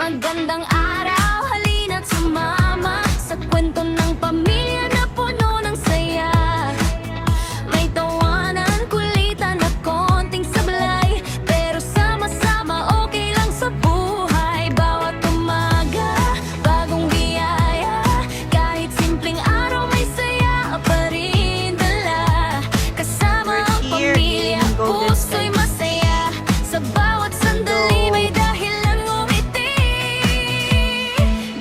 Magandang araw, halina't sumama sa kwento ng pamilya na puno ng saya. May tawanan, kulitan at konting sablay, pero sama-sama okay lang sa buhay. Bawat umaga, bagong biyaya, kahit simpleng araw may saya pa rin dala. Kasama ang pamilya, puso'y masaya. Sa bawat sandali may dahilan ngumiti.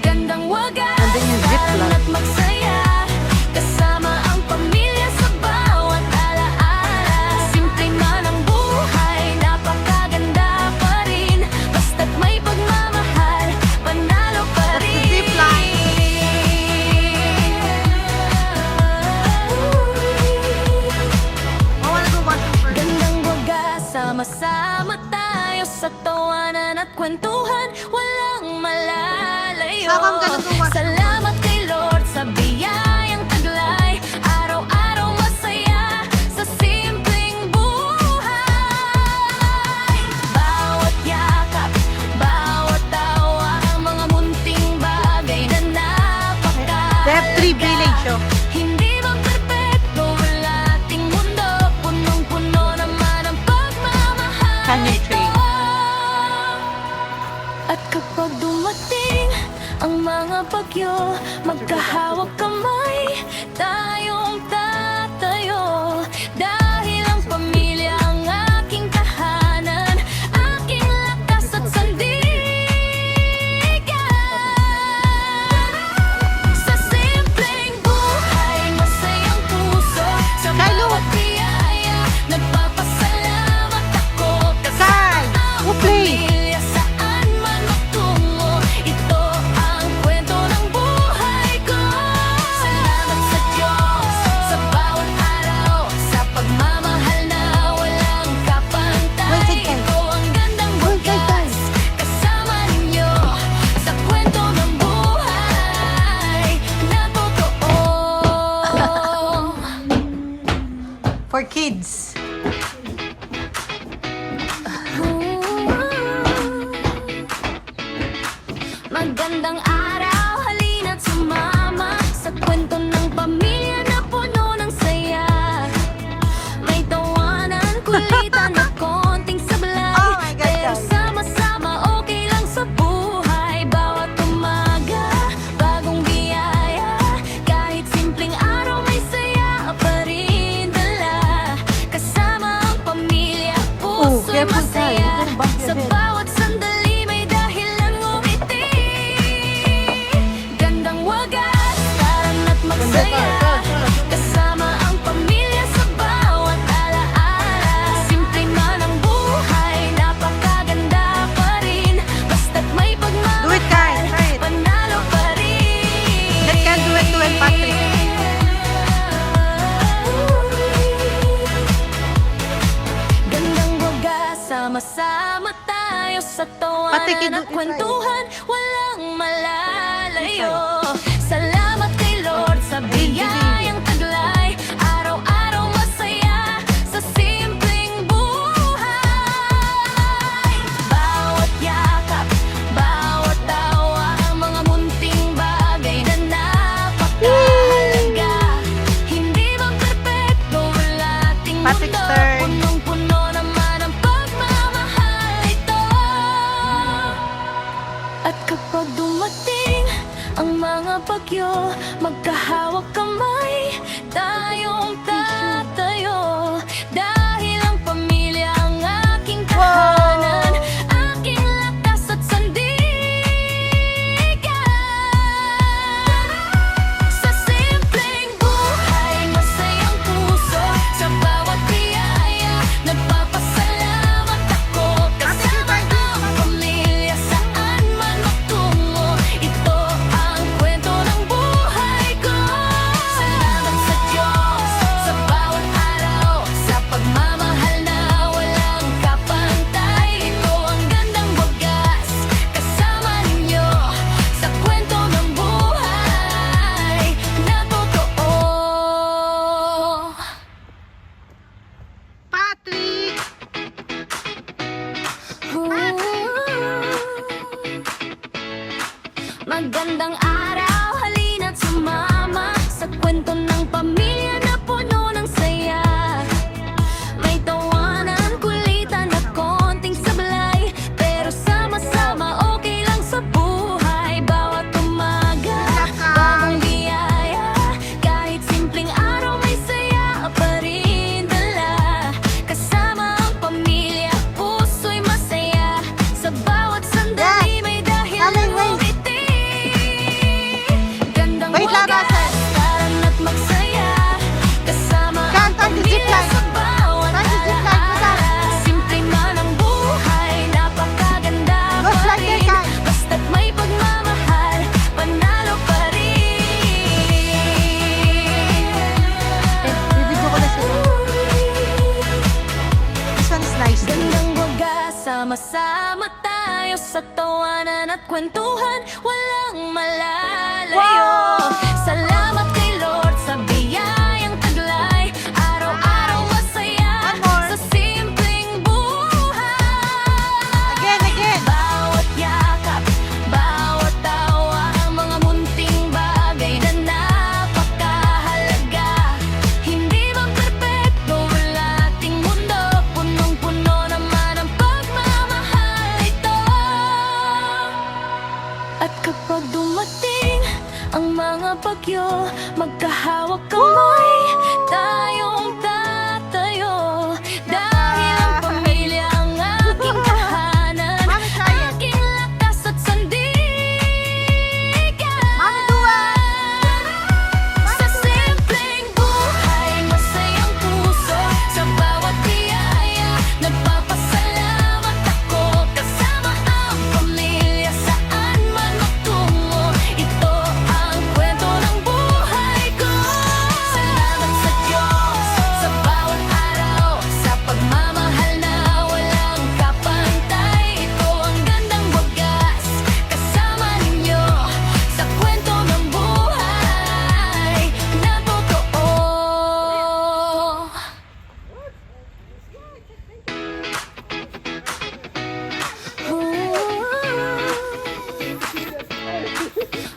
Gandang wagas, taran at magsaya. Kasama ang pamilya sa bawat alaala. Simple man ang buhay, napakaganda pa rin. Basta't may pagmamahal, panalo pa rin. Gandang wagas, sama-sama tayo sa tawanan at kwentuhan, walang malalayo. Salamat kay Lord sa biyayang taglay, araw-araw masaya sa simpleng buhay. Bawat yakap, bawat tawa, mga munting bagay na napakahalaga. Hindi ba perpekto ang ating mundo? Punong-puno naman ang pagmamahal ito. At kapag dumating ang mga bagyo, magkahawak kamay, tayong tatayo. Dahil ang pamilya ang aking tahanan, aking lakas at sandigan. Sa simpleng buhay, masayang puso, sa bawat biyaya, nagpapasalamat ako. Kasama ang pamilya, saan man magtungo, ito ang kwento ng buhay ko. Salamat sa Diyos sa bawat araw, sa pagmamahal na walang kapantay. Ito ang gandang wagas, kasama ninyo sa kwento ng buhay na totoo. For kids. Magandang araw, halina't sumama sa kwento ng pamilya na puno ng saya. May tawanan, kulitan at konting sablay, pero sama-sama okay lang sa buhay. Bawat umaga, bagong biyaya, kahit simpleng araw may saya pa rin dala. Kasama ang pamilya, puso'y masaya. Sa bawat sandali may dahilan ngumiti. Gandang wagas, taran at magsaya. Kasama ang pamilya sa bawat alaala. Simple man ang buhay, napakaganda pa rin. Basta't may pagmamahal, panalo pa rin. That can do it to Patrick. Gandang wagas, sama-sama tayo sa tawanan at kwentuhan, walang malalayo. Salamat kay Lord sa biyayang taglay, araw-araw masaya sa simpleng buhay. Bawat yakap, bawat tawa, mga munting bagay na napakahalaga. Hindi ba perpekto ang ating Patrick mundo? Stern. Punong-puno naman ang pagmamahal ito. At kapag dumating ang mga bagyo, magkahawak kamay, tayong tatayo. Dahil ang pamilya ang aking tahanan, aking lakas at sandigan. Sa simpleng buhay, masayang puso, sa bawat biyaya, Sama-sama tayo sa tawanan at kwentuhan, walang malalayo. Salamat kay Lord sa biyayang taglay, araw-araw masaya sa simpleng buhay. Again. Bawat yakap, bawat tawa, mga munting bagay na napakahalaga. Hindi man perpekto ang ating mundo, punong-puno naman ang pagmamahal ito. At kapag dumating ang mga bagyo, magkahawak kamay, tayong tatayo. Dahil ang pamilya ang aking tahanan, Mami, try it. aking lakas at sandigan. Sa simpleng buhay, masayang puso, sa bawat biyaya, nagpapasalamat ako. Kasama ang pamilya, saan man magtungo, ito ang kwento ng buhay ko. Salamat sa Diyos, sa bawat araw, sa pagmamahal na walang kapantay. Ito ang gandang wagas, kasama ninyo, sa kwento ng buhay na totoo.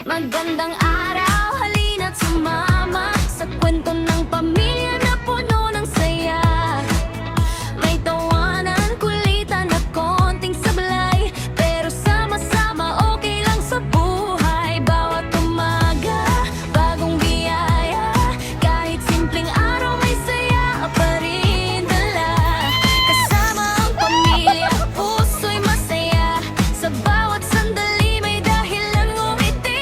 Magandang araw, halina't sumama sa kwento ng pamilya na puno ng saya. May tawanan, kulitan at konting sablay, pero sama-sama okay lang sa buhay. Bawat umaga, bagong biyaya, kahit simpleng araw may saya pa rin dala. Kasama ang pamilya, puso'y masaya, sa bawat sandali may dahilan ngumiti.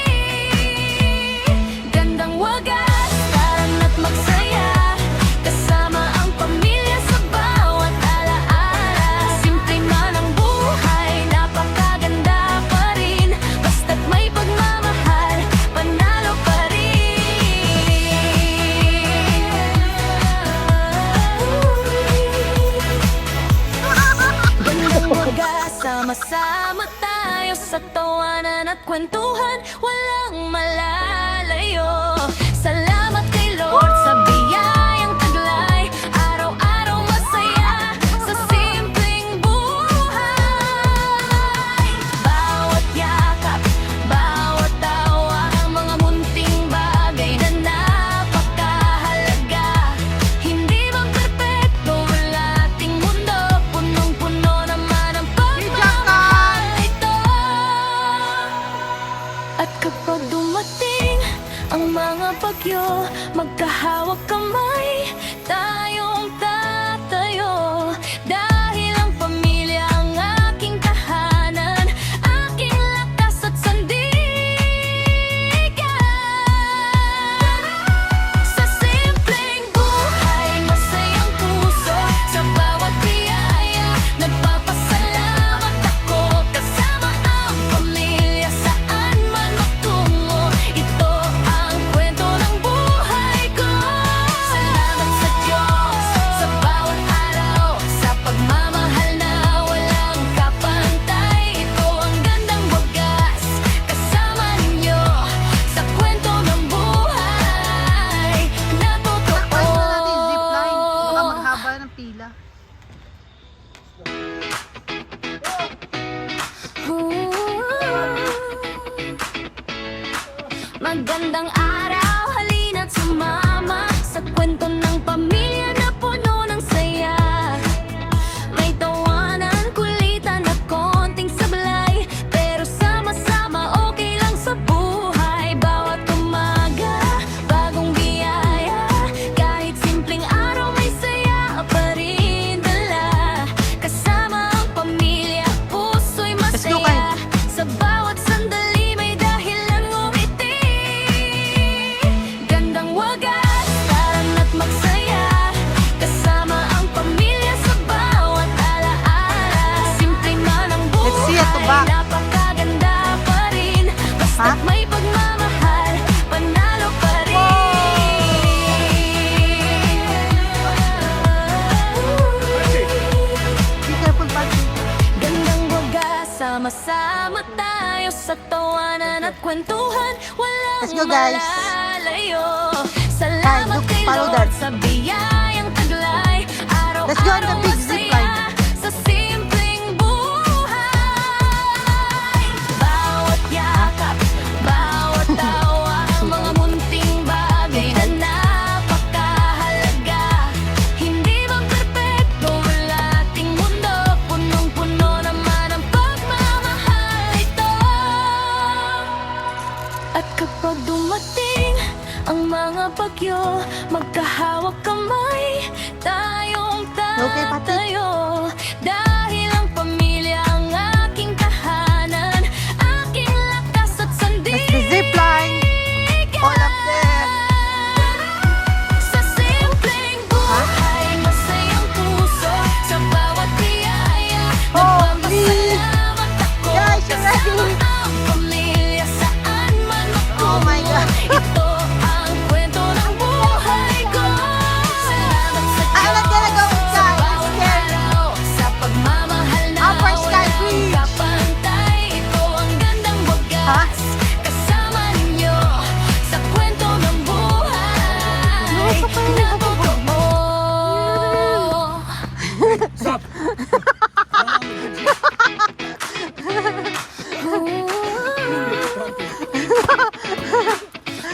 Gandang wagas, tara't magsaya, kasama ang pamilya sa bawat alaala. Simple man ang buhay, napakaganda pa rin, basta't may pagmamahal, panalo pa rin. Gandang wagas, sama-sama tayo sa tawanan at kwentuhan, walang malalayo. Salamat kay Lord sa biyayang taglay, araw-araw masaya sa simpleng buhay. Bawat yakap, bawat tawa, mga munting bagay na napakahalaga. Hindi man perpekto ang ating mundo, punong-puno naman ang pagmamahal ito. At kapag dumating ang mga bagyo, magkahawak kamay, tayong tatayo. Dahil ang pamilya ang aking tahanan, aking lakas at sandigan. Sa simpleng buhay, masayang puso, sa bawat biyaya, nagpapasalamat ako. Kasama ang pamilya, saan man magtungo, ito ang kwento ng buhay ko. Salamat sa Diyos, sa bawat araw, sa pagmamahal na walang kapantay. Ito ang gandang wagas, kasama ninyo, sa kwento ng buhay na totoo. Takpan na natin yung zipline. Baka maghaba ng pila. Magandang araw, halina't sumama sa kwento ng pamilya na puno ng saya. May tawanan, kulitan at konting sablay, pero sama-sama okay lang sa buhay. Bawat umaga, bagong biyaya, kahit simpleng araw may saya pa rin dala. Kasama ang pamilya, puso'y Let's go, masaya, sa bawat sandali may dahilan ngumiti. Gandang wagas, kwentuhan, walang Let's go, guys. malalayo. Guys, Salamat look, kay follow Lord that. sa biyayang taglay. Let's go on the Araw-araw big zip masaya line. sa simpleng buhay. Bawat yakap, bawat tawa, mga munting bagay na napakahalaga. Hindi man perpekto ang ating mundo, punong-puno naman ang pagmamahal ito. At kapag dumating ang mga bagyo, magkahawak kamay, tayong Okay, Pati. tatayo. Dahil ang pamilya ang aking tahanan, aking lakas at sandigan. That's the zip line. All up there. Sa simpleng buhay, masayang puso, sa bawat biyaya, nagpapasalamat ako. Guys, you're ready. Kasama ang pamilya, saan man ako. Oh my God. Ito ang kwento ng buhay ko. Salamat sa I'm not gonna go Diyos, sa inside. It's bawat scary. araw, sa pagmamahal na Upper Sky walang Bridge. kapantay. Ito ang gandang wagas, kasama ninyo sa kwento ng buhay na totoo. Stop!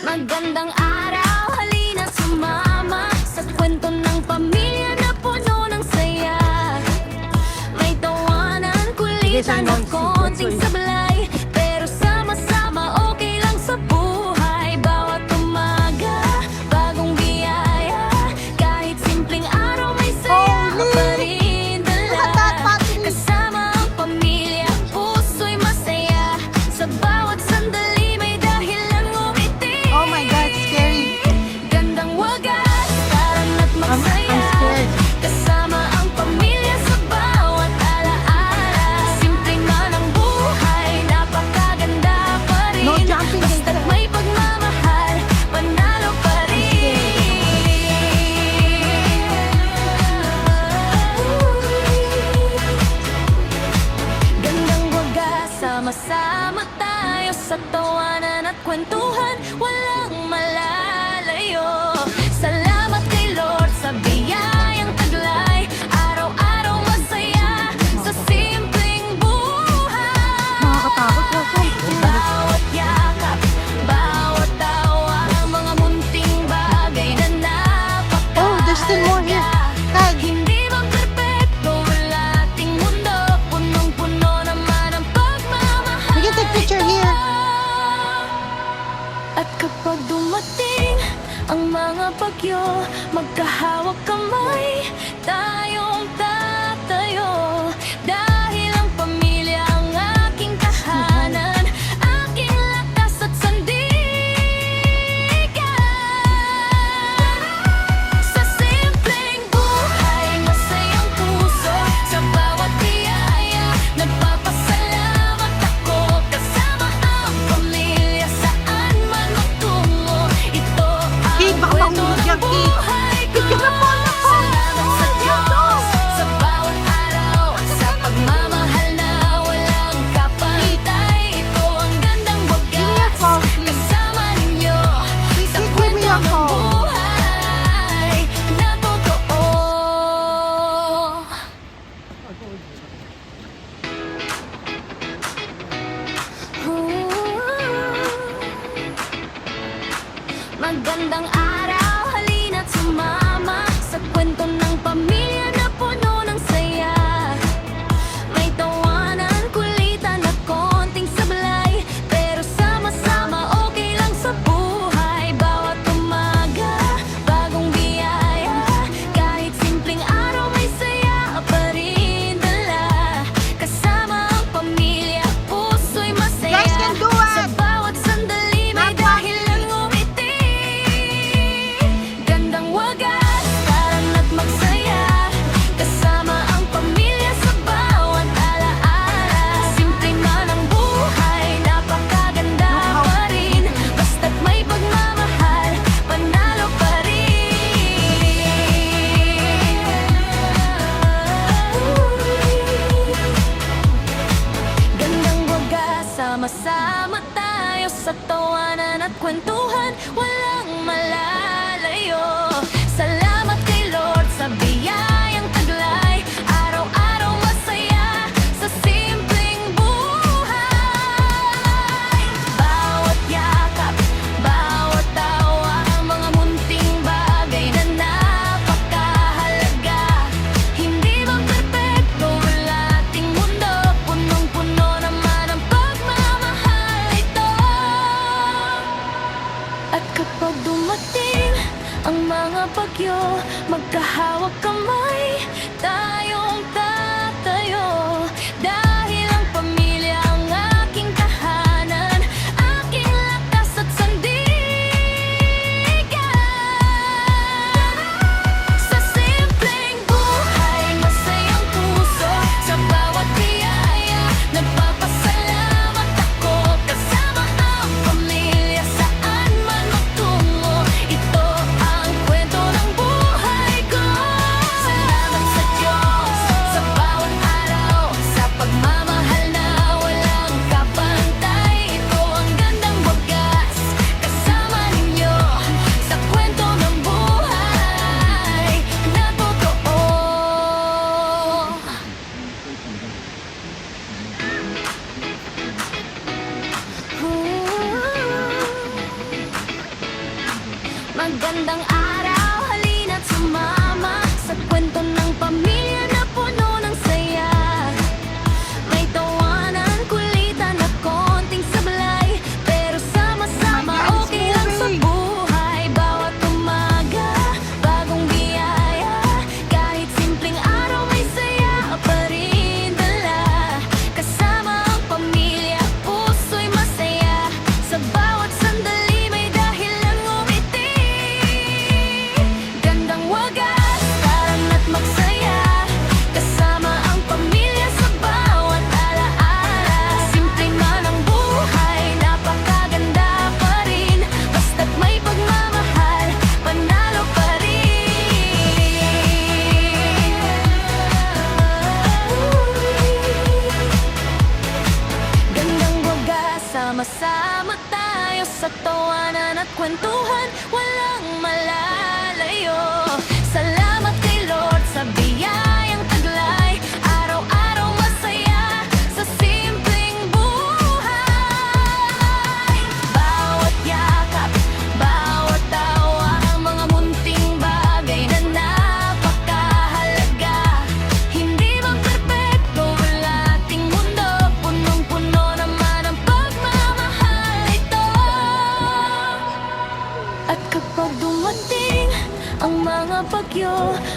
Magandang araw, halina sumama sa kwento ng pamilya na puno ng saya. May tawanan, kulitan at konting sablay, pero sama-sama okay lang sa buhay. Bawat umaga, bagong biyaya, kahit simpleng araw may saya pa rin Look at that, dala. Pati. Kasama ang pamilya, puso'y masaya. Sa bawat sandali may dahilan ngumiti. Oh my God, scary. Gandang wagas, tara't magsaya. I'm scared. Kasama ang pamilya sa bawat alaala. Simpleng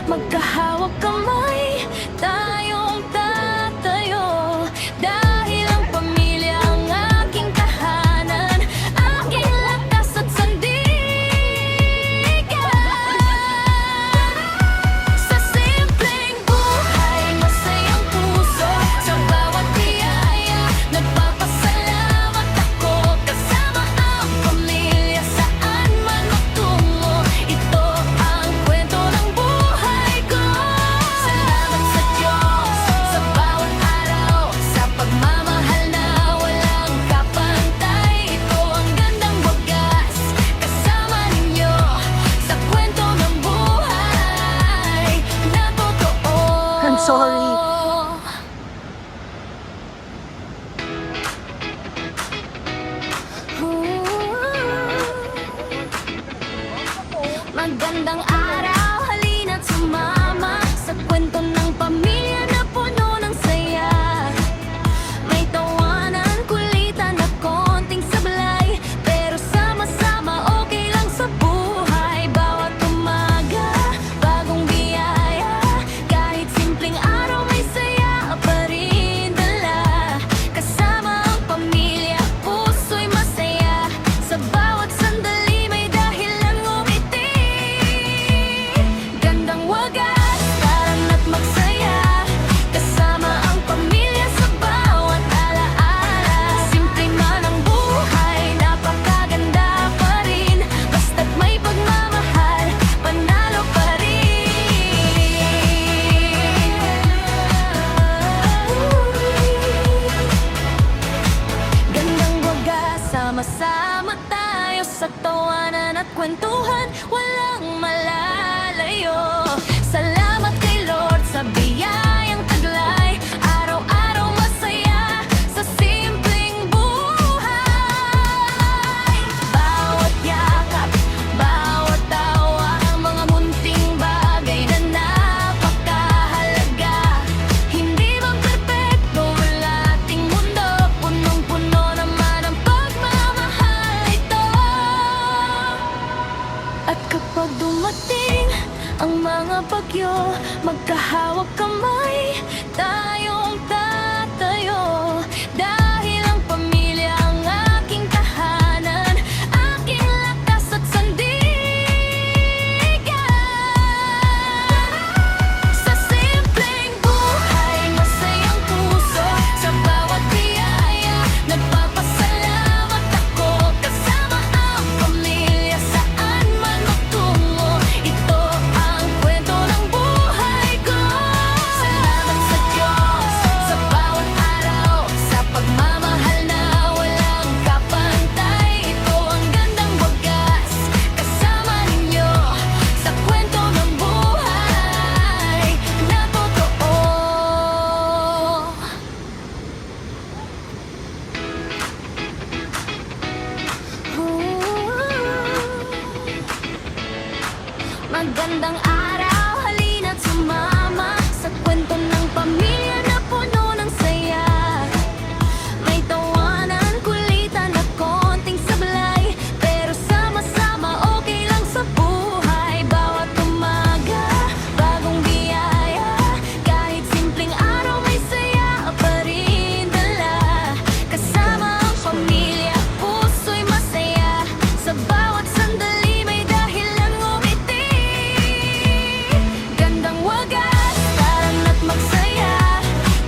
magkahawak kamay, tayong tatayo. Dahil ang pamilya ang aking tahanan, aking lakas at sandigan. Sa simpleng buhay, masayang puso, sa bawat biyaya, nagpapasalamat ako. Kasama ang pamilya, saan man magtungo, ito ang kwento ng buhay ko. Salamat sa Diyos, sa bawat araw, sa pagmamahal na walang kapantay. Ito ang gandang wagas, kasama ninyo, sa kwento ng buhay na totoo. I'm sorry. Magandang araw, halina't sumama sa kwento ng pamilya na puno ng saya. May tawanan, kulitan at konting sablay, pero sama-sama okay lang sa buhay. Bawat umaga, bagong biyaya, kahit simpleng araw may saya pa rin dala. Kasama ang pamilya, puso'y masaya, sa bawat sandali may dahilan ngumiti. Gandang wagas, taran at magsaya, kasama ang pamilya sa bawat alaala. Simple man ang buhay, napakaganda pa rin, basta't may pagmamahal, panalo pa rin. Gandang wagas, sama-sama tayo sa tawanan at kwentuhan, walang malalayo. Salamat kay Lord sa biyayang taglay, araw-araw masaya sa simpleng buhay. Bawat yakap, bawat tawa, mga munting bagay na napakahalaga. Hindi man perpekto ang ating mundo, punong-puno naman ang pagmamahal ito. At kapag dumating ang mga bagyo, magkahawak kamay, tayong tatayo. Dahil ang pamilya ang aking tahanan, aking lakas at sandigan. Sa simpleng buhay, masayang puso, sa bawat biyaya, nagpapasalamat ako. Kasama ang pamilya, saan man magtungo, ito ang kwento ng buhay ko. Salamat sa Diyos, sa bawat araw, sa pagmamahal na walang kapantay. Ito ang gandang wagas, kasama ninyo, sa kwento ng buhay na totoo. Magandang araw, halina't sumama sa kwento ng pamilya na puno ng saya. May tawanan, kulitan at konting sablay, pero sama-sama okay lang sa buhay. Bawat umaga, bagong biyaya, kahit simpleng araw may saya pa rin dala. Kasama ang pamilya, puso'y masaya, sa bawat sandali may dahilan ngumiti. Gandang wagas, taran at magsaya,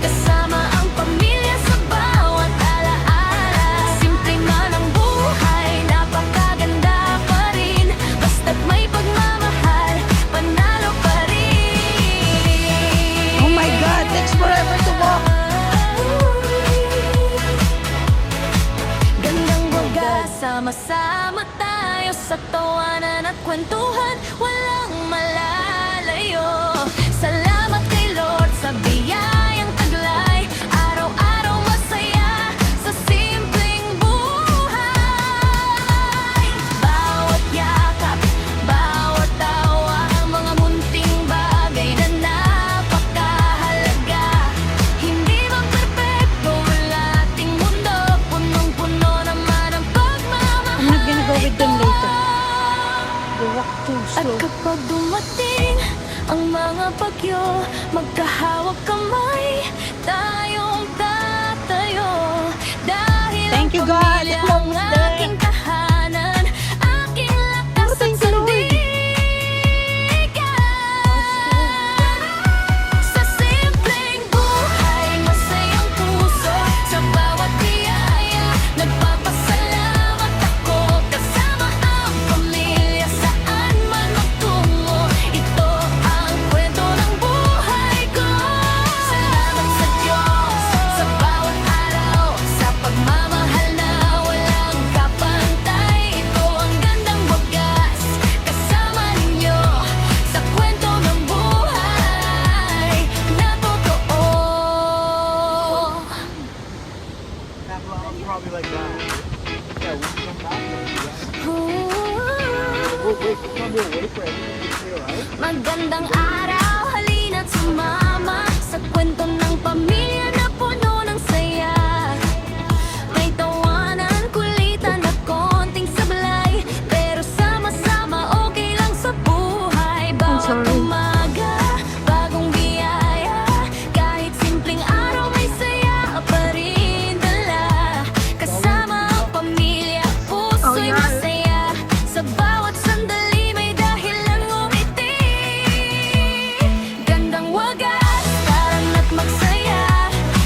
kasama ang pamilya sa bawat alaala. Simple man ang buhay, napakaganda pa rin, basta't may pagmamahal, panalo pa rin. Oh my God, takes forever to walk. Gandang wagas, sama-sama tayo sa tawanan at kwentuhan, walang malalayo. Salamat kay Lord sa biyayang taglay, araw-araw masaya sa simpleng buhay. Bawat yakap, bawat tawa, mga munting bagay na napakahalaga. Hindi man perpekto ang ating mundo, punong-puno naman ang pagmamahal. I'm not gonna go with them later. They walk too At slow. mga bagyo, magkahawak kamay, tayong tatayo. Dahil ang Thank you, God. pamilya ang Almost there. aking tahanan, aking lakas at Thank you, Lord. sandigan. Sa simpleng buhay, masayang puso, sa bawat biyaya, nagpapasalamat ako. Kasama ang pamilya, saan man magtungo, ito ang kwento ng buhay ko. Salamat sa Diyos, sa bawat araw, sa pagmamahal na walang kapantay. Ito ang gandang wagas, kasama ninyo, sa kwento ng buhay na totoo. Probably like that. Yeah, we can come back. Ooh. We're gonna wait for everything to clear, right? Magandang araw, halina't sumama sa kwento ng pamilya na puno ng saya. May tawanan, kulitan at konting sablay, pero sama-sama okay lang sa buhay. Bawat sorry. umaga, bagong biyaya, kahit simpleng araw may saya pa rin dala. Kasama ang pamilya, puso'y yeah. masaya. Sa bawat sandali may dahilan ngumiti. Gandang wagas, tara't magsaya.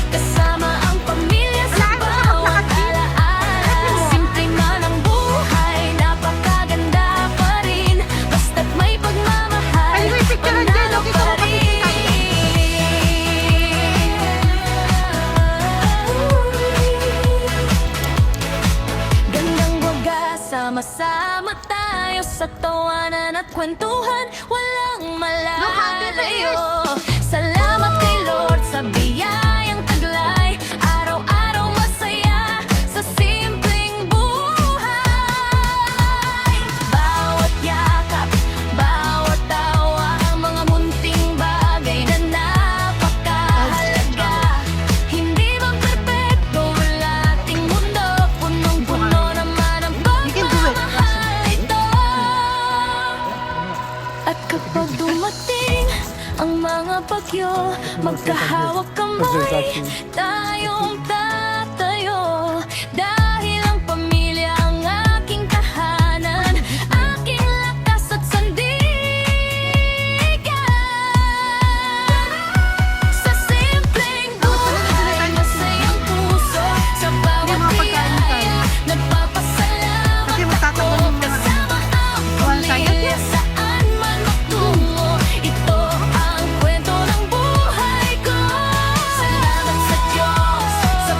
Kasama ang pamilya sa bawat alaala. Simple man ang buhay, napakaganda pa rin. Basta't may pagmamahal, Ay, may picturean dyan, panalo okay, pa kung rin. Gandang wagas, sama-sama tayo sa tawanan at kwentuhan, walang malalayo. Salamat kay Lord sa biyayang taglay, araw-araw masaya sa simpleng buhay. Bawat yakap, bawat tawa, mga munting bagay na napakahalaga. Hindi man perpekto ang ating mundo, punong-puno naman ang You can do it. pagmamahal ito. At kapag dumating ang mga bagyo, magkahawak kamay, tayong tatayo. Dahil ang pamilya ang aking tahanan, aking lakas at sandigan. Sa simpleng buhay, masayang puso, sa bawat biyaya, nagpapasalamat Kasi ako. magtatagal yung mga Kasama ang Walang sayang pamilya, yan. saan man magtungo, ito ang kwento ng buhay ko. Salamat sa Diyos, sa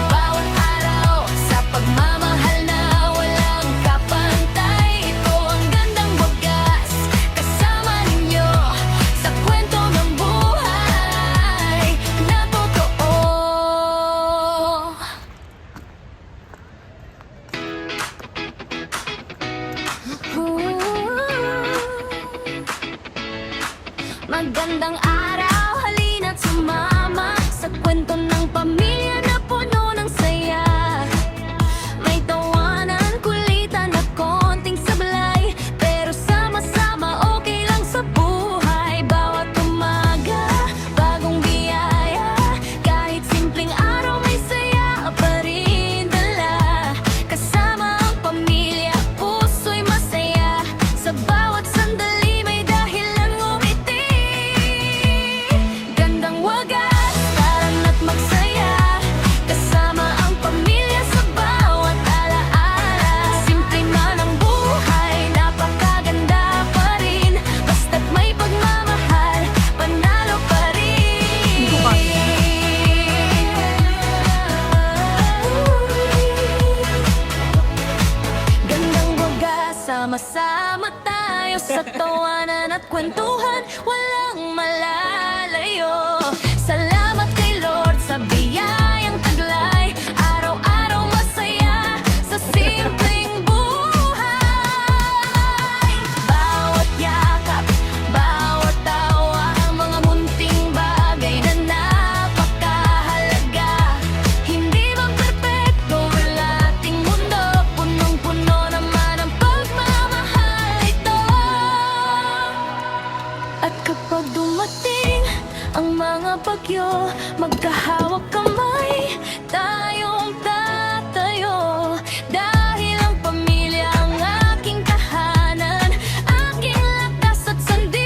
bagyo, magkahawak kamay, tayong tatayo. Dahil ang pamilya ang aking tahanan, aking lakas at sandigan.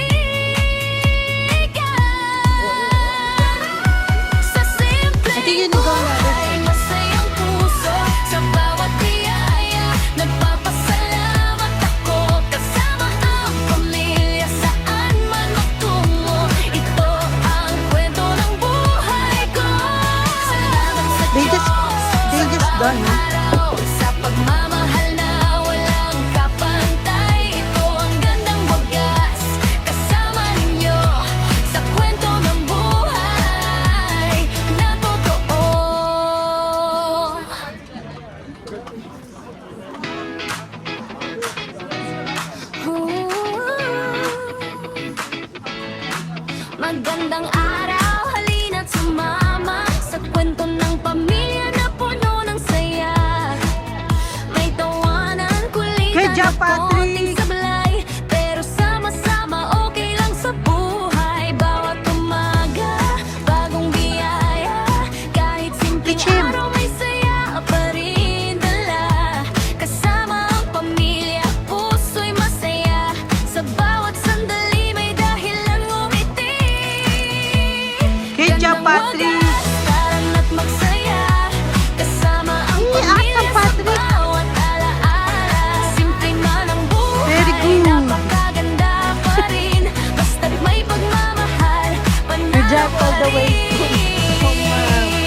Sa simpleng I think you know that. buhay, masayang puso, sa bawat biyaya, nagpapasalamat ako. Kasama ang pamilya, saan man magtungo, ito ang kwento ng buhay ko. Salamat sa They just done, no? araw, sa pagmamahal na walang kapantay. Ito ang gandang wagas, kasama ninyo, sa kwento ng buhay na totoo. Magandang araw, halina't sumama sa kwento ng pamilya na puno ng saya. May tawanan, kulitan Good job, at konting Patrick! sablay, pero sama-sama okay lang sa buhay. Bawat umaga, bagong biyaya, kahit simpleng Teach him. araw may saya pa rin dala. Kasama ang pamilya, puso'y masaya, sa bawat sandali may dahilan ngumiti. Good job, Gandang Patrick! wagas, taran at magsaya, kasama ang pamilya sa Patrick! bawat alaala. Simple man ang buhay, Very good. napakaganda pa rin, basta't may pagmamahal, Good job all the way from panalo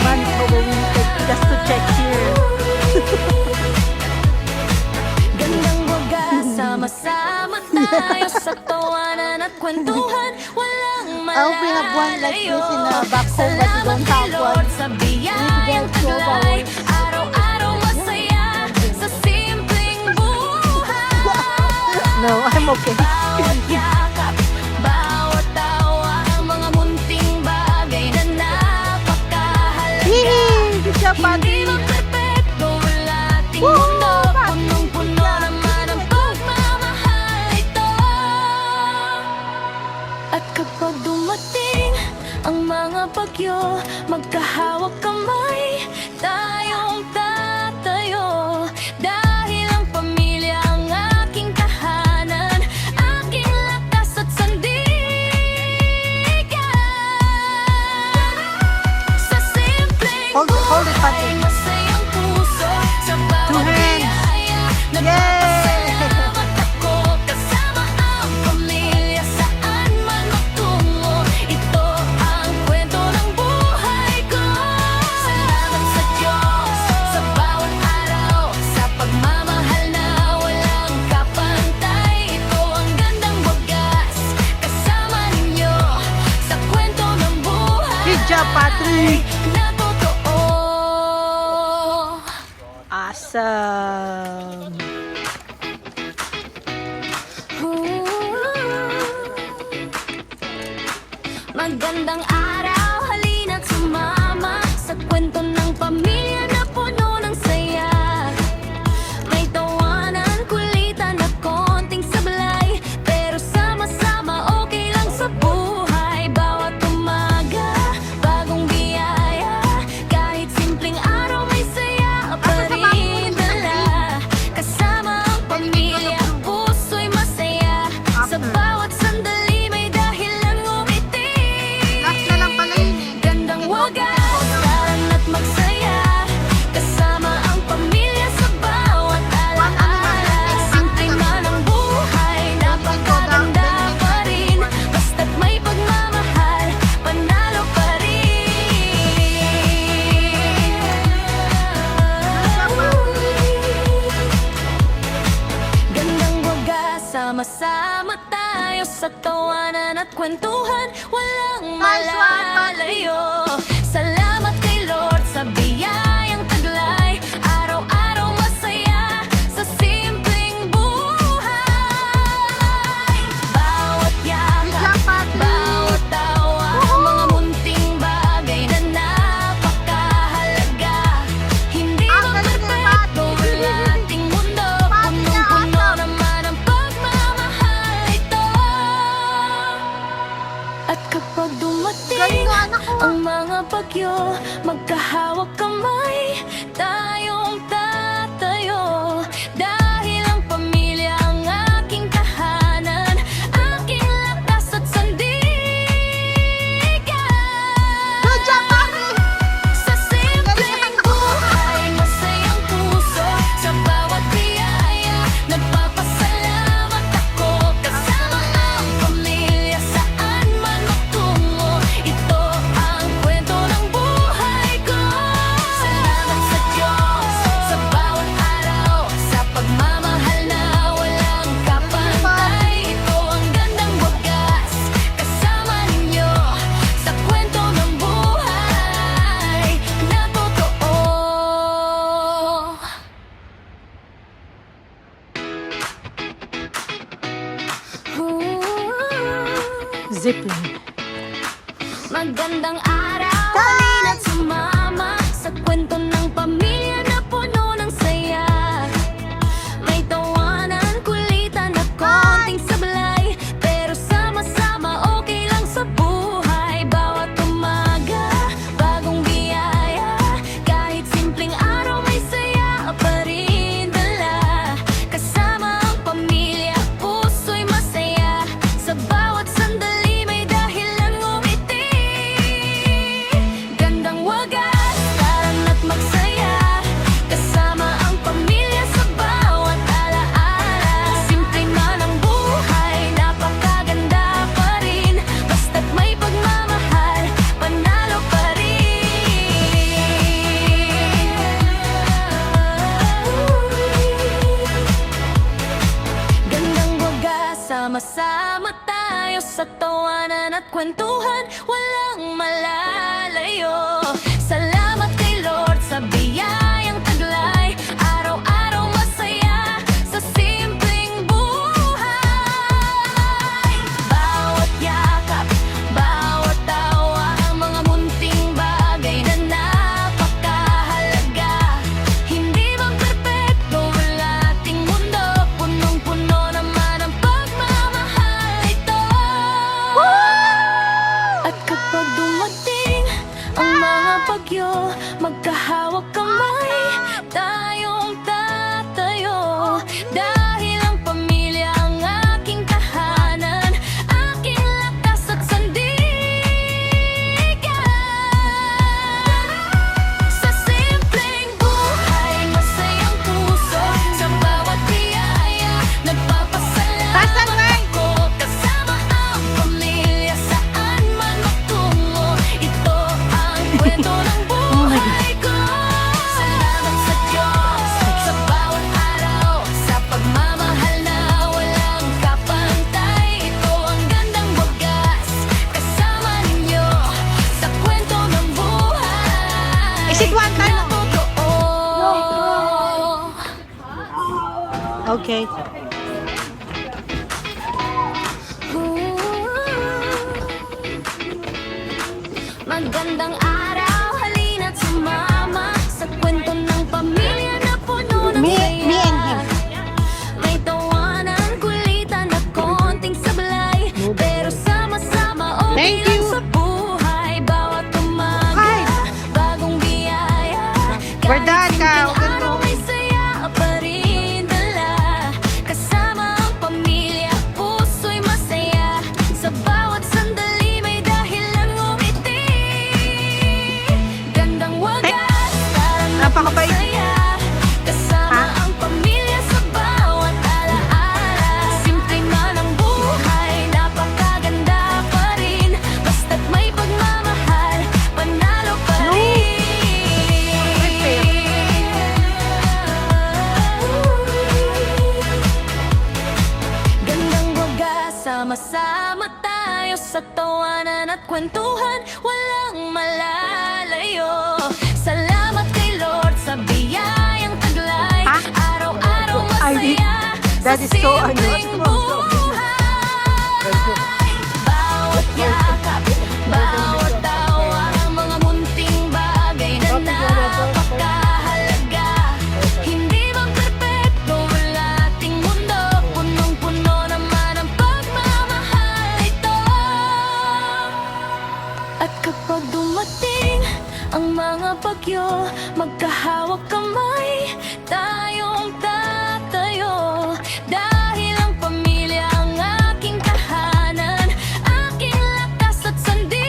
Manitoba Winnipeg just to check here. Gandang wagas, sama-sama tayo sa tawanan at kwentuhan, walang I hope we have one like malalayo. this in back home, but we Salamat don't kay have Lord one. sa biyayang taglay, araw-araw masaya sa simpleng buhay. No, I'm okay. Bawat yakap, bawat tawa, ang mga munting bagay na napakahalaga. Yee! Good job, Hindi Patrick! magperpekto ang ating Woo! mundo, Pat- punong-puno naman ang pagmamahal ito. At kapag dumating ang mga bagyo, magkahawak kamay, tayong tatayo. Dahil ang pamilya ang aking tahanan, aking lakas at sandigan. Sa simpleng Hold it, buhay, Patrick. masayang puso, sa bawat hands. biyaya, nagpapasalamat ako. Kasama ang pamilya, saan man magtungo, ito ang kwento ng buhay ko. Salamat sa Diyos, sa bawat araw, sa pagmamahal na walang kapantay. Ito ang gandang wagas, kasama ninyo, sa kwento ng buhay Good job, Patrick! na totoo. Awesome! Magandang araw, halina't sumama sa kwento ng pamilya na puno ng saya. May tawanan, kulitan at konting sablay, pero sama-sama okay lang sa buhay. Bawat umaga, bagong biyaya, kahit simpleng araw may saya pa rin dala. Kasama ang pamilya, puso'y masaya, sa bawat sandali may dahilan ngumiti. Last na lang pala yun eh. Gandang wagas, taran at magsaya, kapag Galing dumating nga, anak ko. ang mga bagyo, magkahawak kamay, tayong tatayo. Dahil ang pamilya ang aking tahanan, aking lakas at sandigan. Good job, Mami! Sa simpleng buhay, masayang puso, sa bawat biyaya, nagpapasalamat ako. Kasama ang pamilya, saan man matungo, ito ang kwento ng buhay ko. Salamat sa Diyos, sa bawat araw, sa pagmamahal na walang kapantay. Ito ang gandang wagas, kasama ninyo, sa kwento ng buhay na totoo. Zipline. Magandang araw, halina't sumama sa kwento ng pamilya na puno ng saya. May tawanan, kulitan at konting sablay, pero sama-sama okay lang sa buhay. Bawat umaga, bagong biyaya, kahit simpleng araw may saya pa rin dala. Kasama ang pamilya, puso'y masaya, sa bawat sandali may dahilan ngumiti. Gandang wagas, taran at magsaya, kasama ang pamilya sa bawat alaala. Simple man ang buhay, napakaganda pa rin, basta't may pagmamahal, panalo pa rin. Gandang wagas, sama-sama tayo sa tawanan at kwentuhan, walang malalayo. Salamat kay Lord sa biyayang taglay, araw-araw masaya sa simpleng buhay. Bawat yakap, bawat tawa, mga munting bagay na napakahalaga. Hindi man perpekto ang ating mundo, punong-puno naman ang pagmamahal ito. At kapag dumating ang mga bagyo, magkahawak kamay, tayong tatayo. Dahil ang pamilya ang aking tahanan, aking lakas at sandigan. Sa simpleng buhay, masayang puso, sa bawat biyaya, nagpapasalamat ako. Kasama ang pamilya, saan man matungo, ito ang kwento ng buhay ko. Salamat sa Diyos, sa bawat araw, sa pagmamahal na walang kapantay. Ito ang gandang wagas, kasama ninyo, sa kwento ng buhay Is it one time? na totoo. Okay. Magandang araw, halina't sumama sa kwento ng pamilya na puno ng Me saya. and him. May tawanan, kulitan at konting sablay, pero sama-sama okay Thank lang you. sa buhay. Bawat umaga, Hi. bagong biyaya, We're done, simpleng Kao. Good araw may saya pa rin dala. Kasama ang pamilya, puso'y masaya, sa bawat sandali may dahilan ngumiti. Gandang wagas, taran at Napakabait. magsaya, kasama ang pamilya sa bawat alaala. Simple man ang buhay, napakaganda pa rin, basta't may pagmamahal, panalo pa rin. Gandang wagas, sama-sama tayo sa tawanan at kwentuhan, walang malalayo. Salamat kay Lord sa biyayang taglay, Ha? araw-araw masaya That sa is so simpleng buhay. Bawat yakap, bawat tawa, mga munting bagay na napakahalaga. Hindi man perpekto ang ating mundo, punong-puno naman ang pagmamahal ito. At kapag dumating ang mga bagyo, magkahawak kamay, tayong tatayo. Dahil ang pamilya ang aking tahanan, aking lakas at sandigan.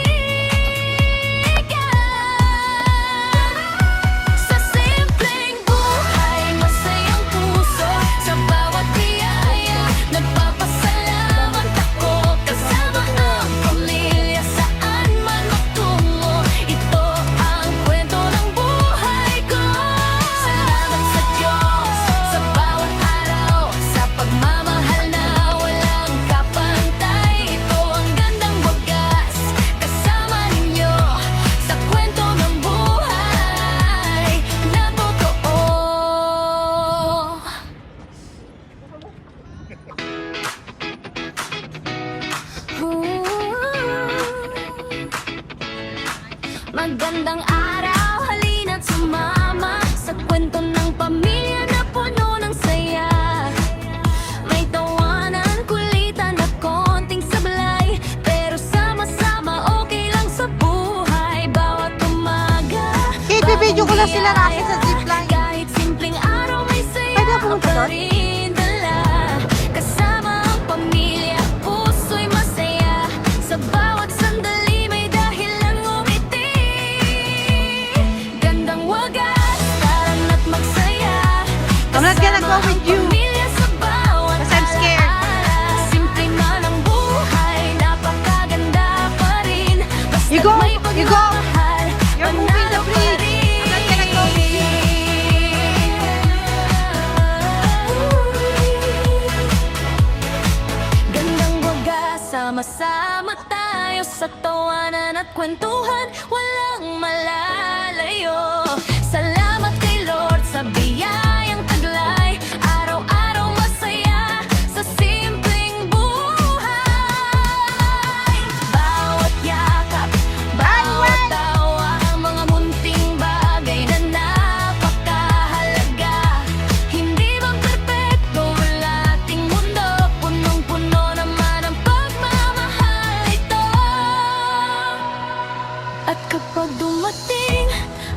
Sa simpleng buhay, masayang puso, sa bawat biyaya, nagpapasalamat ako. Kasama ang pamilya, saan man matungo, ito ang kwento ng buhay ko. Salamat sa Diyos, sa bawat araw, sa pagmamahal na walang kapantay. Ito ang gandang wagas, kasama ninyo, sa kwento ng buhay na totoo. Magandang araw, halina't sumama sa kwento ng pamilya na puno ng saya. May tawanan, kulitan at konting sablay, pero sama-sama okay lang sa buhay. Bawat umaga, I-video ko lang sila bagong kasi sa zipline. kahit simpleng araw may saya Pwede ako pumunta doon? rin dala. Kasama ang pamilya, puso'y masaya. Sa bawat sandali may dahilan ngumiti. Gandang wagas, taran at magsaya. I'm not gonna go with you. Pamilya sa bawat Because I'm scared. alaala. Simple man ang buhay, napakaganda pa rin. Basta't You go, may you go. pagmamahal, You're moving the panalo pa bridge. rin. I'm not gonna go with you. Gandang wagas, sama-sama tayo sa tawanan at kwentuhan, walang malalayo. Salamat kay Lord sa biyayang taglay, araw-araw masaya sa simpleng buhay. Bawat yakap, bawat tawa, mga munting bagay na napakahalaga. Hindi man perpekto ang ating mundo, punong-puno naman ang pagmamahal ito. At kapag dumating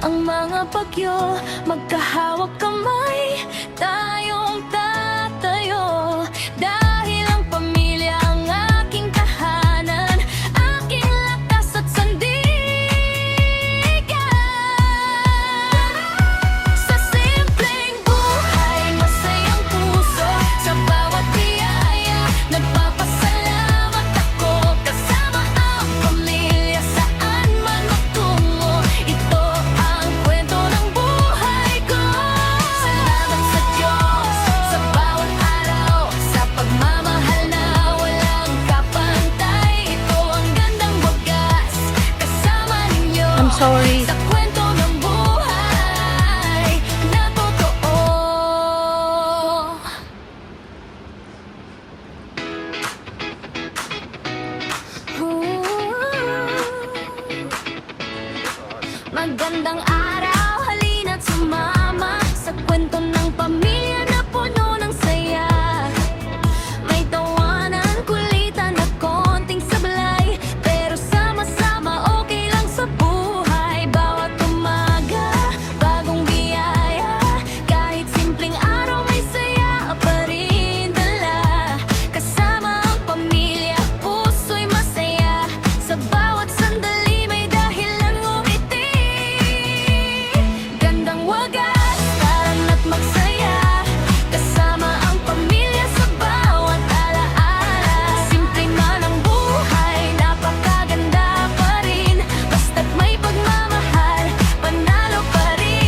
ang mga bagyo, magkahawak kamay, tayong tatayo. Dahil ang pamilya ang aking tahanan, aking lakas at sandigan. Sa simpleng buhay, masayang puso, sa bawat biyaya, nagpapasalamat ako. Kasama ang pamilya, saan man matungo, ito ang kwento ng buhay ko. Salamat sa Diyos, sa bawat araw, sa pagmamahal na walang kapantay. Ito ang gandang wagas, kasama ninyo, I'm sorry. sa kwento ng buhay na totoo. Magandang araw, halina't sumama sa kwento ng pamilya na puno ng saya. May tawanan, kulitan at konting sablay, pero sama-sama okay lang sa buhay. Bawat umaga, bagong biyaya, kahit simpleng araw may saya pa rin dala. Kasama ang pamilya, puso'y masaya. Sa bawat sandali may dahilan ngumiti. Gandang wagas, taran at magsaya. Kasama ang pamilya sa bawat alaala. Simple man ang buhay, napakaganda pa rin. Basta't may pagmamahal, panalo pa rin.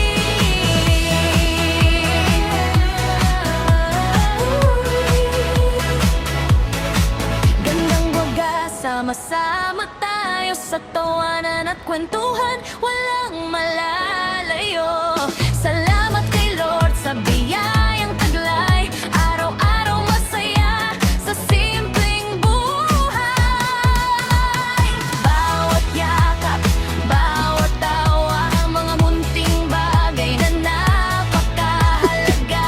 Gandang wagas, sama-sama tayo sa tawanan at kwentuhan, walang malalayo. Salamat kay Lord sa biyayang taglay, araw-araw masaya sa simpleng buhay. Bawat yakap, bawat tawa, mga munting bagay na napakahalaga.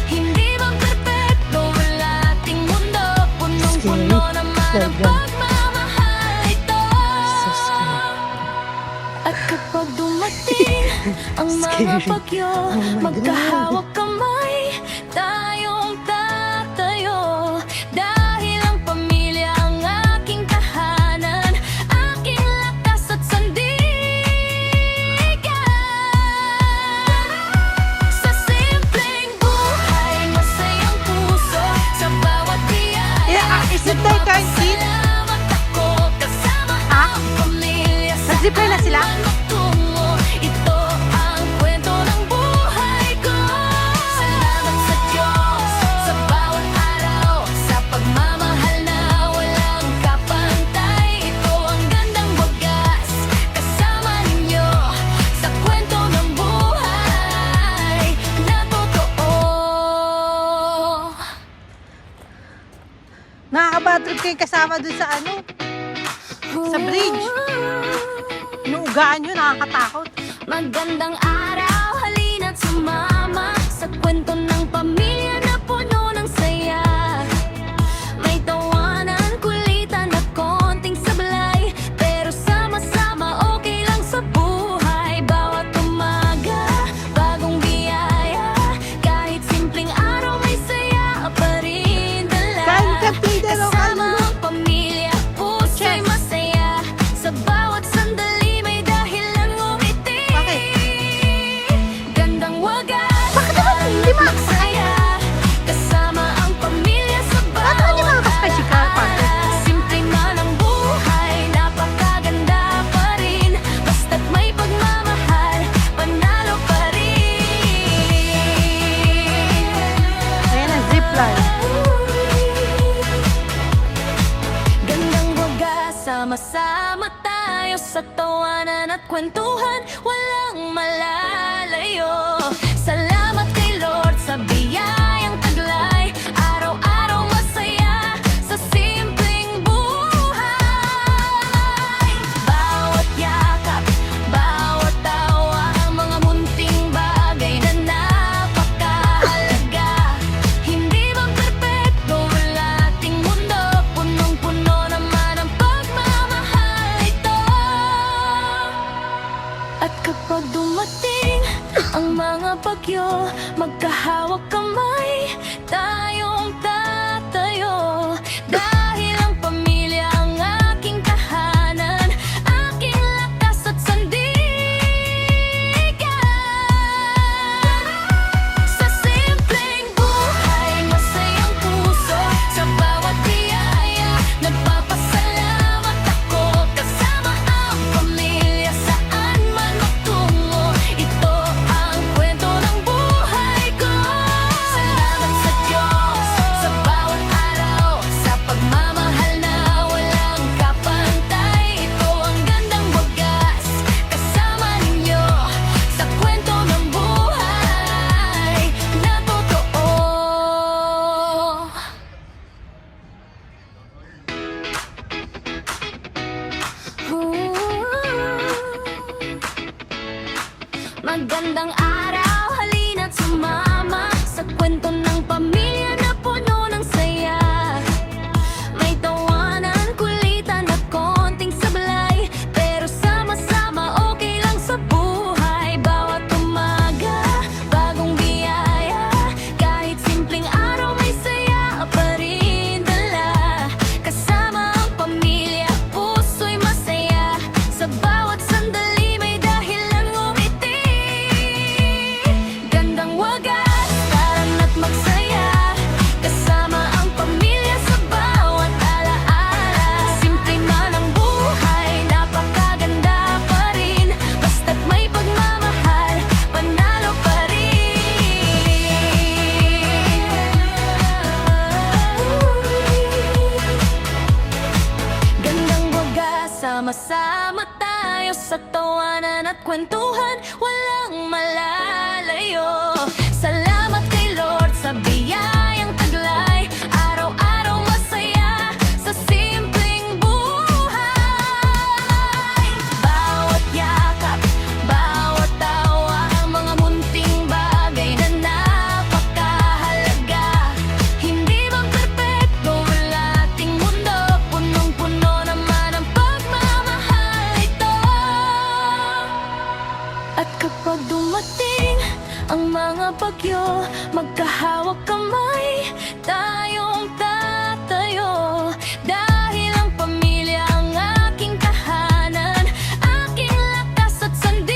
Hindi man perpekto ang ating mundo, punong-puno naman ang Talaga. pagmamahal ito. So scary. ang mga bagyo, magkahawak kamay, tayong tatayo. Dahil ang pamilya ang aking tahanan, aking lakas at sandigan. Sa simpleng buhay, masayang puso, sa bawat biyaya. Yeah, is it their turn, kid? Salamat ako, kasama Ha? ang pamilya sa Nag-zipline na sila? magtungo. Ito ang kwento ng buhay ko. Salamat sa Diyos sa bawat araw, sa pagmamahal na walang kapantay. Ito ang gandang wagas, kasama ninyo sa kwento ng buhay na totoo. Nakakabatrip kayo kasama dun sa ano, sa bridge. Inuugaan nyo, nakakatakot. Magandang araw, halina't sumama sa kwento ng pamilya na puno ng saya. May tawanan, kulitan at konting sablay, pero sama-sama okay lang sa buhay. Bawat umaga, bagong biyaya, kahit simpleng araw may saya pa rin dala. Kain ka, Peter, o Kasama kain mo. ang pamilya, puso'y masaya. Sa bawat sandali may dahilan ngumiti. Bakit? Gandang wagas, Bakit naman hindi magsaya. Kasama ang pamilya sa Bakit naman hindi bawat makakaspecial partner? araw. Simple man ang buhay, napakaganda pa rin. Basta't may pagmamahal, panalo pa rin. Ayan ang zipline. Gandang wagas, sama-sama tayo sa tawanan at kwentuhan, walang malalayo. Salamat kay Lord sa biyayang taglay, araw-araw masaya sa simpleng buhay. Bawat yakap, bawat tawa, mga munting bagay na napakahalaga. Hindi ba perpekto ang ating mundo, punong-puno naman ang pagmamahal ito. At kapag dumating ang mga bagyo, magkahawak kamay, tayong tatayo. Dahil ang pamilya ang aking tahanan, aking lakas at sandigan. Sa simpleng buhay, masayang puso, sa bawat biyaya, nagpapasalamat ako. Kasama ang pamilya, saan man magtungo. Ito ang kwento ng buhay ko. Salamat sa Diyos sa bawat araw, sa pagmamahal na walang kapantay. Ito ang gandang wagas, kasama ninyo sa kwento ng buhay na totoo. Magandang araw, halina't sumama sa kwento ng pamilya na puno ng saya. May tawanan, kulitan at konting sablay, pero sama-sama okay lang sa buhay. Bawat umaga, bagong biyaya, kahit simpleng araw may saya pa rin dala. Kasama ang pamilya, puso'y masaya. Sa bawat sandali may dahilan ngumiti. Gandang wagas, taran at magsaya. Kasama ang pamilya sa bawat alaala. Simple man ang buhay, napakaganda pa rin. Basta't may pagmamahal, panalo pa rin. Gandang wagas, sama-sama tayo sa tawanan at kwentuhan, walang malalayo. Salamat kay Lord sa biyayang taglay, araw-araw masaya sa simpleng buhay. Bawat yakap, bawat tawa, mga munting bagay na napakahalaga. Hindi man perpekto ang ating mundo, punong-puno naman ang pagmamahal ito. At kapag dumating bagyo, magkahawak kamay, tayong tatayo. Dahil ang pamilya ang aking tahanan, aking lakas at sandigan.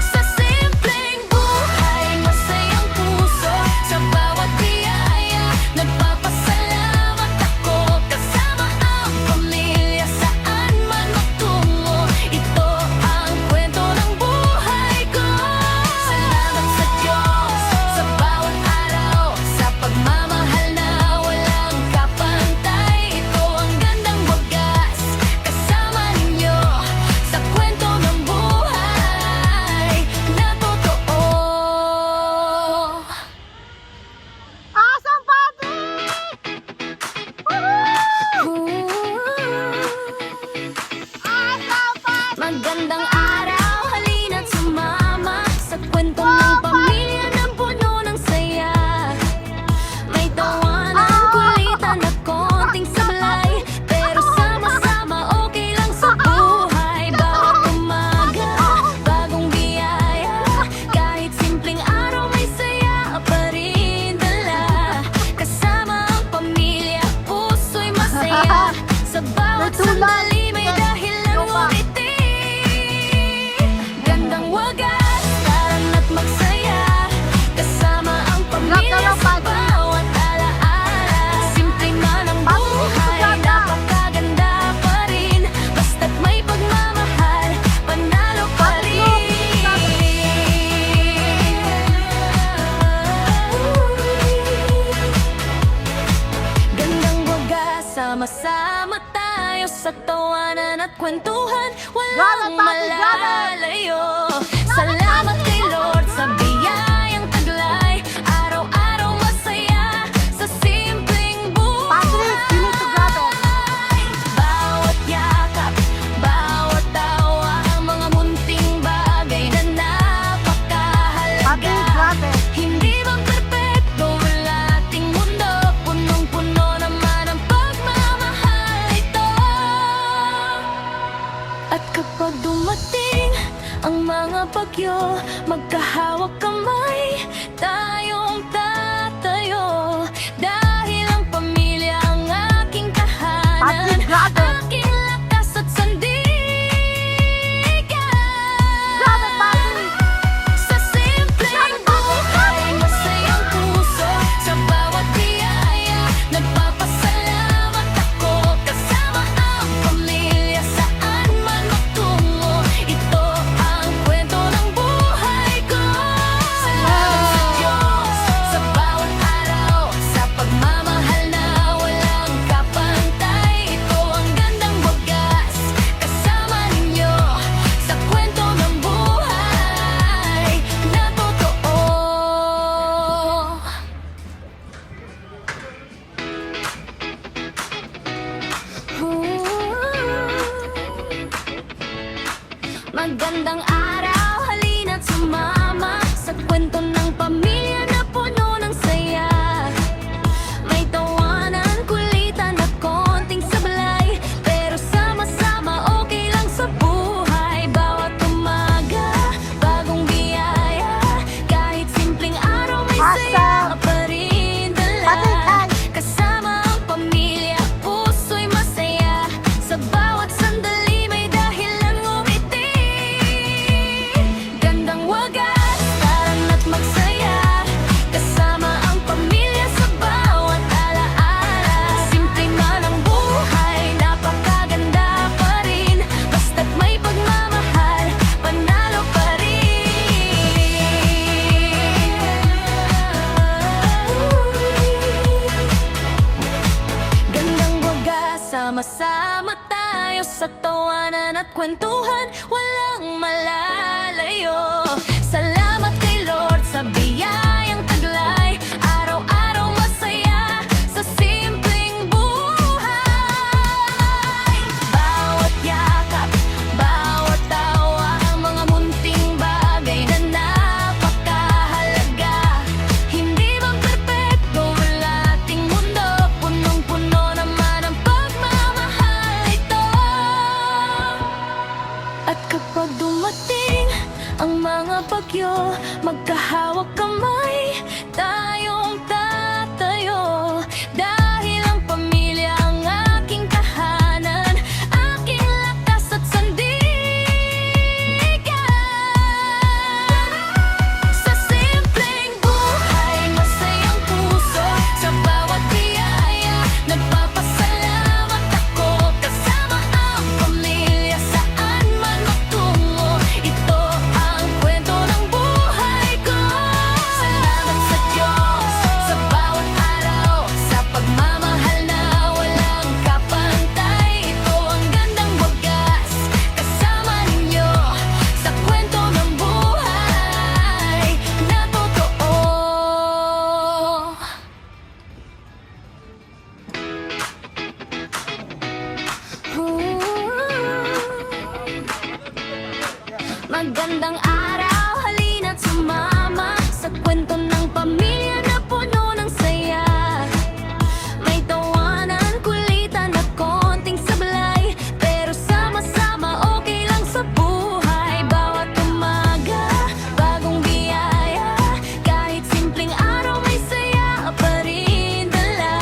Sa simpleng buhay, masayang puso, sa bawat biyaya, nagpapasalamat ako. Kasama ang pamilya, saan man magtungo, ito ang kwento ng buhay ko. Salamat sa Diyos, sa bawat araw, sa pagmamahal na walang kapantay. Ito ang gandang wagas, kasama ninyo, sa kwento ng buhay na totoo. Awesome, Patrick! Awesome, Patrick! Magandang araw, halina't sumama sa kwento ng pamilya na puno ng saya. May tawanan, kulitan at konting sablay, pero sama-sama okay lang sa buhay. Bawat umaga, bagong biyaya, kahit simpleng araw may saya pa rin dala. Kasama ang pamilya, puso'y masaya. Sa bawat sandali may dahilan ngumiti. Gandang wagas, tara't magsaya. Kasama ang pamilya sa bawat alaala. Simple man ang buhay, napakaganda pa rin. Basta't may pagmamahal, panalo pa rin. Gandang wagas, sama-sama tayo sa tawanan at kwentuhan, walang malalayo. Salamat kay Lord sa biyayang taglay, araw-araw masaya sa simpleng buhay. Patrick, you need to grab it. Bawat yakap, bawat tawa, mga munting bagay na napakahalaga. Patrick, grab it. Hindi ba perpekto ang ating mundo? Punong-puno naman ang pagmamahal ito. At kapag dumating ang mga bagyo, magkahawak kamay, tayong tatayo. Dahil ang pamilya ang aking tahanan, Patrick, grab it. aking lakas at sandigan. Grab it, Patrick! Sa simpleng buhay, masayang puso, sa bawat biyaya, nagpapasalamat ako. Kasama ang pamilya, saan man magtungo, ito ang kwento ng buhay ko. Salamat sa Diyos, sa bawat araw, sa pagmamahal na walang kapantay. Ito ang gandang wagas, kasama ninyo, sa kwento ng buhay na totoo. Magandang araw, halina't sumama sa kwento ng pamilya na puno ng saya. May tawanan, kulitan at konting sablay, pero sama-sama okay lang sa buhay. Bawat umaga, bagong biyaya, kahit simpleng araw may saya pa rin dala. Patrick, Kasama ang pamilya, puso'y masaya. Sa bawat sandali may dahilan ngumiti. Gandang wagas, tara't magsaya. Kasama ang pamilya sa bawat alaala. Simple man ang buhay, napakaganda pa rin. Basta't may pagmamahal, panalo pa rin. Gandang wagas, sama-sama tayo sa tawanan at kwentuhan, walang malalayo. Salamat kay Lord sa biyayang taglay, araw-araw masaya sa simpleng buhay. Bawat yakap, bawat tawa, mga munting bagay na napakahalaga. Hindi ba perpekto ang ating mundo? Punong-puno naman ang pagmamahal ito. At kapag dumating Magandang araw, halina't sumama sa kwento ng pamilya na puno ng saya. May tawanan, kulitan at konting sablay, pero sama-sama okay lang sa buhay. Bawat umaga, bagong biyaya, kahit simpleng araw may saya pa rin dala.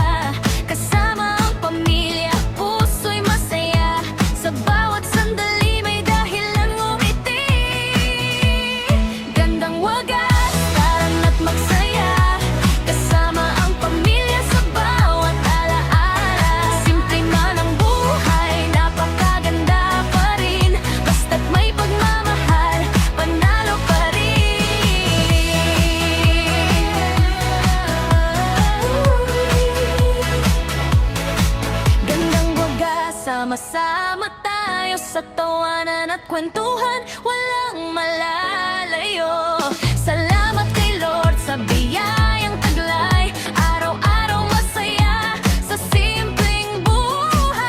Kasama ang pamilya, puso'y masaya, sa bawat sandali may dahilan ngumiti. Gandang wagas, taran at magsaya, kasama ang pamilya sa bawat alaala. Simple man ang buhay, napakaganda pa rin, basta't may pagmamahal, panalo pa rin. Gandang wagas, sama-sama tayo sa tawanan at kwentuhan, walang malalayo. Salamat kay Lord sa biyayang taglay, araw-araw masaya sa simpleng buhay.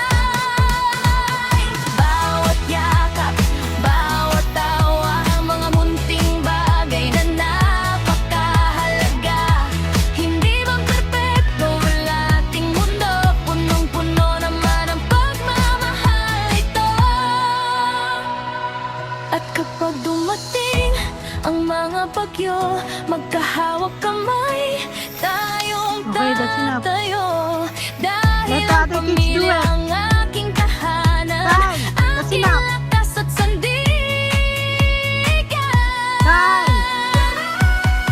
Bawat yakap, bawat tawa, mga munting bagay na napakahalaga. Hindi man perpekto ang ating mundo, punong-puno naman ang pagmamahal ito. At kapag dumating ang mga bagyo, magkahawak kamay, tayong Okay, that's enough. tatayo. Dahil Let ang the other kids do pamilya it. ang aking tahanan, Time. That's aking enough. lakas at sandigan. Time.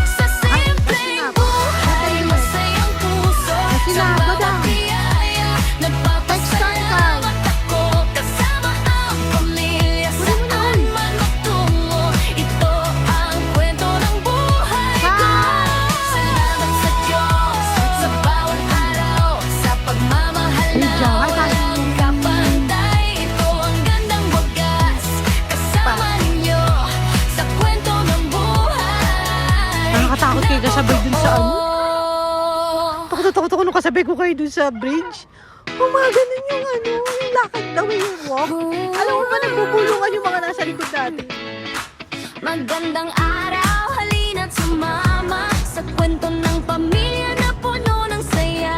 Sa simpleng enough. buhay, masayang puso, That's sa enough. Go bawat down. biyaya, nagpapasalamat ako, kasama ang pamilya, saan man magtungo. Ito ang kwento ng buhay ko. Salamat sa Diyos sa bawat araw, sa pagmamahal na walang kapantay. Ito ang gandang wagas, kasama ninyo sa kwento ng buhay. Nakakatakot kayo kasabay dun sa ano? Oh. Takot ako nung kasabay ko kayo dun sa bridge. Oh, mga ganun yung ano, yung lakad daw yung walk. Alam mo ba, nagbubulungan yung mga nasa likod natin. Magandang araw, halina't sumama sa kwento ng pamilya na puno ng saya.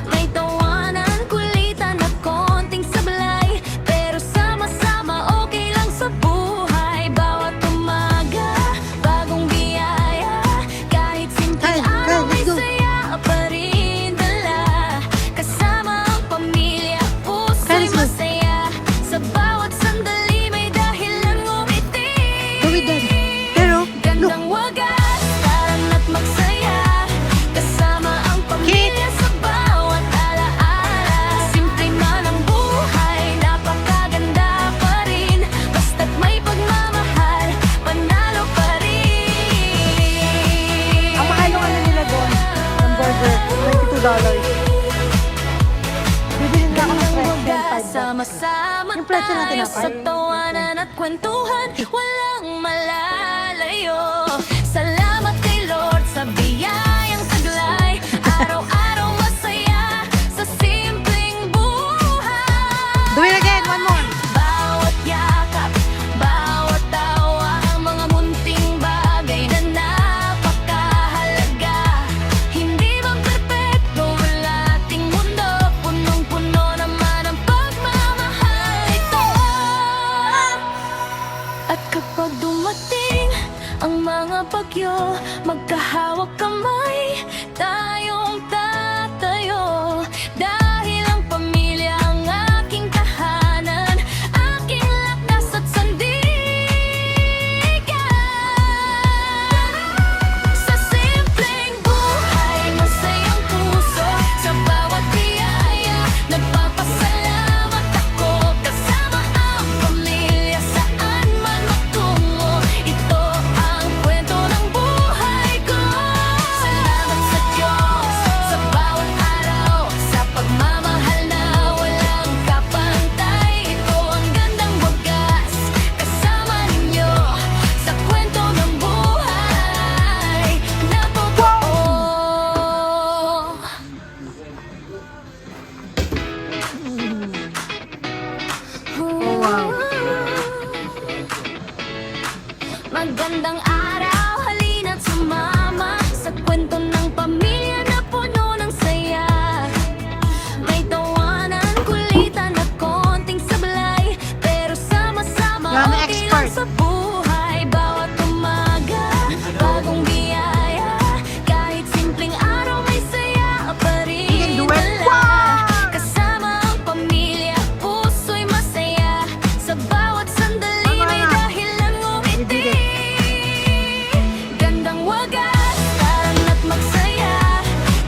May tawanan, kulitan at konting sablay, pero sama-sama okay lang sa buhay. Bawat umaga, bagong biyaya, kahit simpleng Kyle, araw may let's go. saya pa rin dala. Kasama ang pamilya, puso'y Kyle, let's go. masaya, sa bawat sandali may dahilan ngumiti. Go with them. Pero, look, Gandang wagas, taran at magsaya, kasama ang pamilya sa bawat alaala. Simple man ang buhay, napakaganda pa rin, basta't may pagmamahal, panalo pa rin. ang mahal ng ano nila doon, ang burger, $22. Bibili na ako ng fresh then Sama-sama Yung pretzel natin tayo na sa tawanan at kwentuhan, walang malalayo. Salamat kay Lord sa biyayang taglay, araw-araw masaya sa simpleng buhay. Do it again, one more. Bawat yakap, bawat tawa, mga munting bagay na napakahalaga. Hindi man perpekto ang ating mundo, punong-puno naman ang pagmamahal ito. At kapag dumating ang mga bagyo, magkahawak kamay, tayong tatayo. Dahil ang pamilya ang aking tahanan, aking lakas at sandigan. Sa simpleng buhay, masayang puso, sa bawat biyaya, nagpapasalamat ako, kasama ang pamilya, saan man magtungo. Ito ang kwento ng buhay ko. Salamat sa Diyos sa bawat araw, sa pagmamahal na walang kapantay. Ito ang gandang wagas, kasama ninyo sa kwento ng buhay na totoo. Oh, wow. Magandang araw, halina't sumama sa kwento ng pamilya na puno ng saya. May tawanan, kulitan at konting sablay, pero sama-sama Yan, okay lang expert. sa buhay. Bawat umaga, bagong biyaya, kahit simpleng araw may saya pa rin Duet. dala. Kasama ang pamilya, puso'y masaya, sa bawat sandali may dahilan ngumiti. Gandang wagas, taran at magsaya,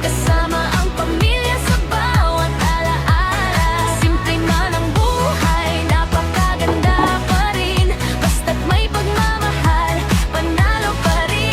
kasama ang pamilya sa bawat alaala. Simple man ang buhay, napakaganda pa rin, basta't may pagmamahal, panalo pa rin.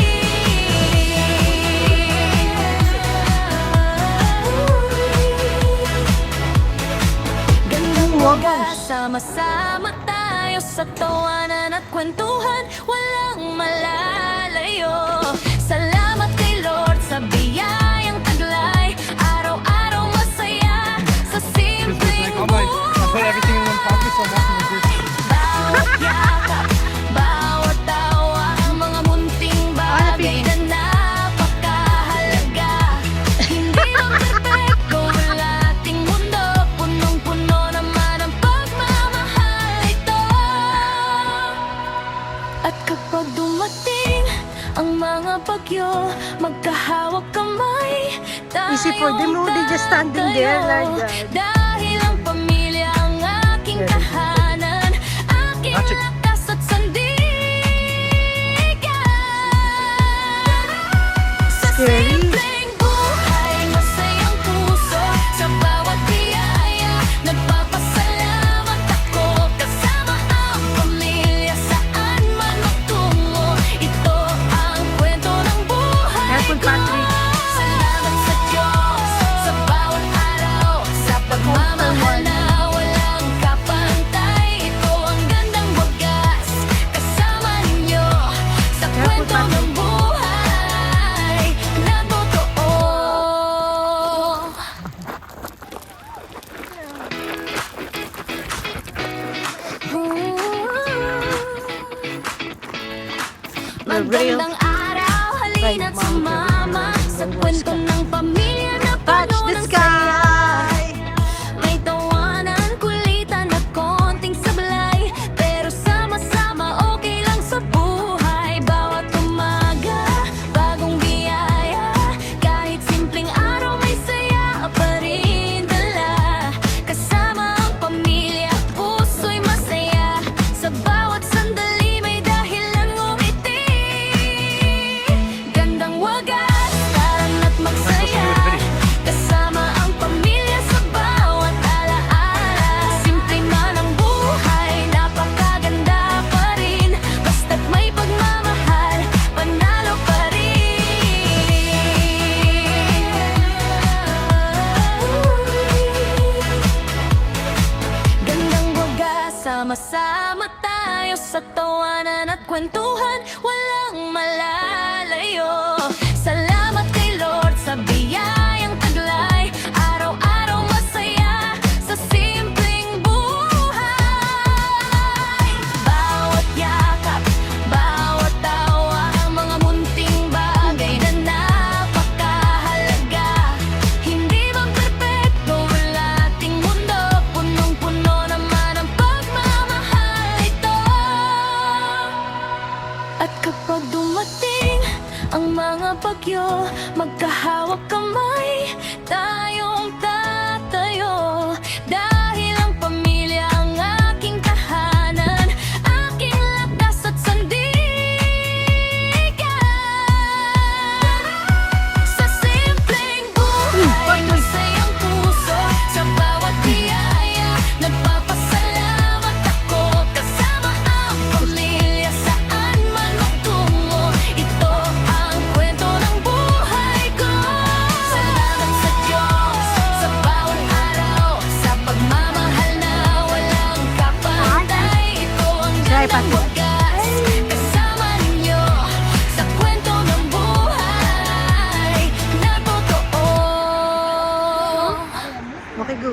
Gandang wagas, sama-sama tayo sa tawanan at kwentuhan, walang malalayo. Salamat kay Lord sa biyayang taglay, araw-araw masaya sa simpleng I put everything in one pocket, so I'm walking with this. bawat yakap, bawat tawa, mga munting bagay na napakahalaga. Hindi man perfecto ang ating mundo, punong-puno naman ang pagmamahal ito. At kapag dumating ang mga bagyo, magkahawak kamay, Easy for them, no? They just standing there like that. dahil ang pamilya ang aking tahanan, aking Magic. lakas at sandigan. Sa Scary. simpleng buhay, masayang puso, sa bawat biyaya, nagpapasalamat ako. Kasama ang pamilya, saan man magtungo, ito ang kwento ng buhay Careful, ko. Patrick. Salamat sa Diyos sa bawat araw, sa pagmamahal na walang kapantay. Ito ang gandang wagas, kasama ninyo sa kwento ng buhay na totoo. Magandang araw, halina't sumama sa kwento ng pamilya na Touch puno the ng saya. sky. May tawanan, kulitan at konting sablay, pero sama-sama okay lang sa buhay. Bawat umaga, bagong biyaya, kahit simpleng araw may saya pa rin dala. Kasama ang pamilya, puso'y masaya, sa bawat sandali may dahilan ngumiti. Gandang wagas, taran at magsaya, kasama ang pamilya sa bawat alaala. Simple man ang buhay, napakaganda pa rin, basta't may pagmamahal, panalo pa rin. Gandang wagas, sama-sama tayo sa tawanan at kwentuhan, walang malalayo. Salamat kay Lord sa biyayang taglay, araw-araw masaya sa simpleng buhay. Bawat yakap, bawat tawa, mga munting bagay na napakahalaga. Hindi man perfecto ang ating mundo, punong-puno naman ang pagmamahal ito. At kapag dumating ang mga bagyo, magkahawak kamay, tayong tatayo. Dahil ang pamilya ang aking tahanan, aking lakas at sandigan. Sa simpleng buhay, masayang puso, sa bawat biyaya, nagpapasalamat ako. Kasama ang pamilya, saan man magtungo, ito ang kwento ng buhay ko. Salamat sa Diyos sa bawat araw, sa pagmamahal na walang kapantay. Ito ang gandang wagas, kasama ninyo sa kwento ng buhay na totoo. Okay, go.